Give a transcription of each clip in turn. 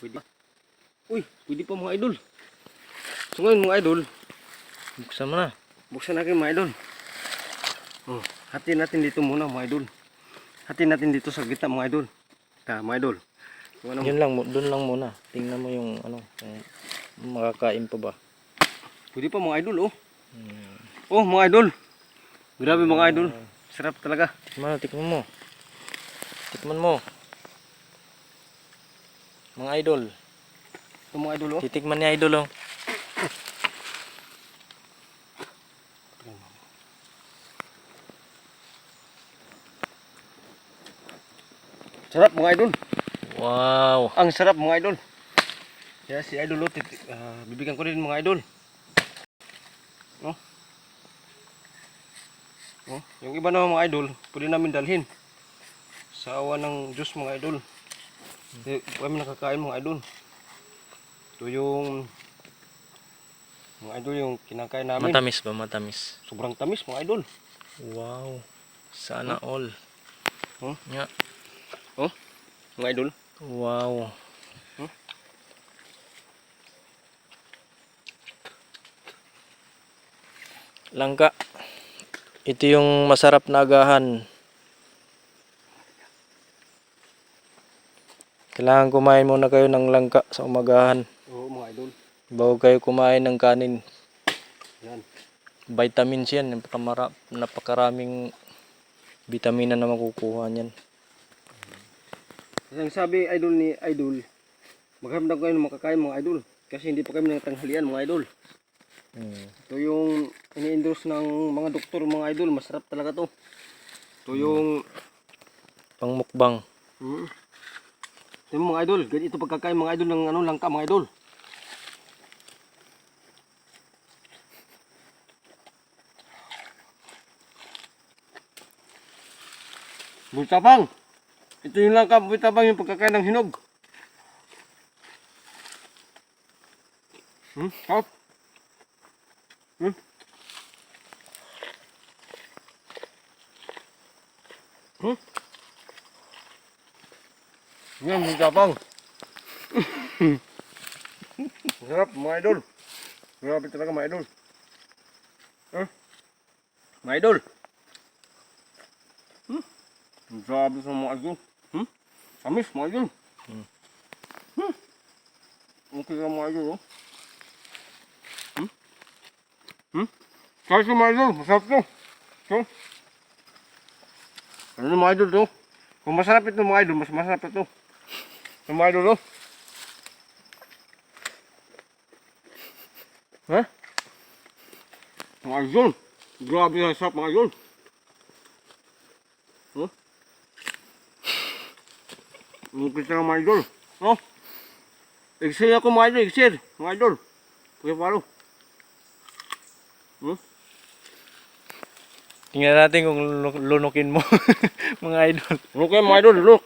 Pwede. Uy, pwede pa mga idol. So ngayon mga idol, Buksan mo na. buksan natin mga idol. Oh, hatiin natin dito muna mga idol. Hatiin natin dito sa gitna mga idol. Mga idol. Kung ano, Yun lang, doon lang muna. Tingnan mo yung ano, kung makakain pa ba. pwede pa mga idol oh. Oh mga idol. Grabe mga idol. Sarap talaga. Tikman mo. Tikman mo. Mga idol. Ito mga idol oh. Titikman ni idol oh. Sarap mga idol. Wow. Ang sarap mga idol. Kaya si idol oh, bibigyan ko rin mga idol. Oh. Oh, yung iba na mga idol, pwede namin dalhin. Sa awa ng Diyos mga idol. Hindi kami nakakain mga idol. Ito yung mga idol yung kinakain namin. Matamis ba? Matamis. Sobrang tamis mga idol. Wow. Sana all. Huh? Yeah. Oh, mga idol. Wow. Huh? Langka. Ito yung masarap na agahan. Kailangan kumain muna kayo ng langka sa umagahan. Oo mga idol. Bago kayo kumain ng kanin. Yan. Vitamins yan. Napakaraming vitamina na makukuha niyan. Ang sabi idol ni idol, maghamdang kayo ng makakain mga idol. Kasi hindi pa kami nagtanghalian mga idol. Ito yung ini-endorse ng mga doktor mga idol. Masarap talaga to. Ito yung Pangmukbang. Ito yung mga idol. Ganito pagkakain mga idol ng ano, langka mga idol. Butabang. Ito yung langka butabang yung pagkakain ng hinog. Sarap. Yan, butabang. Sarap mga idol. Grabe talaga mga idol. Mga idol. Grabe sa mga idol. Tamis mga idol. Okay ka mga idol oh. Kahit mga idol, masarap to. So, ano mga idol to? Kung masarap ito mga idol, mas masarap ito. Ito mga idol oh. Ha? Mga idol. Grabe ang sarap mga idol. Oh. Mungkit na mga idol. Oh. Exhale ako mga idol, exhale. Mga idol. Kuya Palo. Tingnan natin kung lunukin mo. Mga idol. Okay mga idol, look.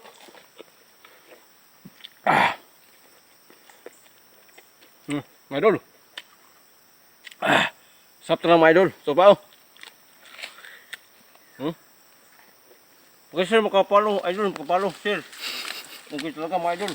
Mga idol. Sarap na mga idol. So pa oh. Okay sir, makapalo. Idol, makapalo sir. Okay talaga mga idol.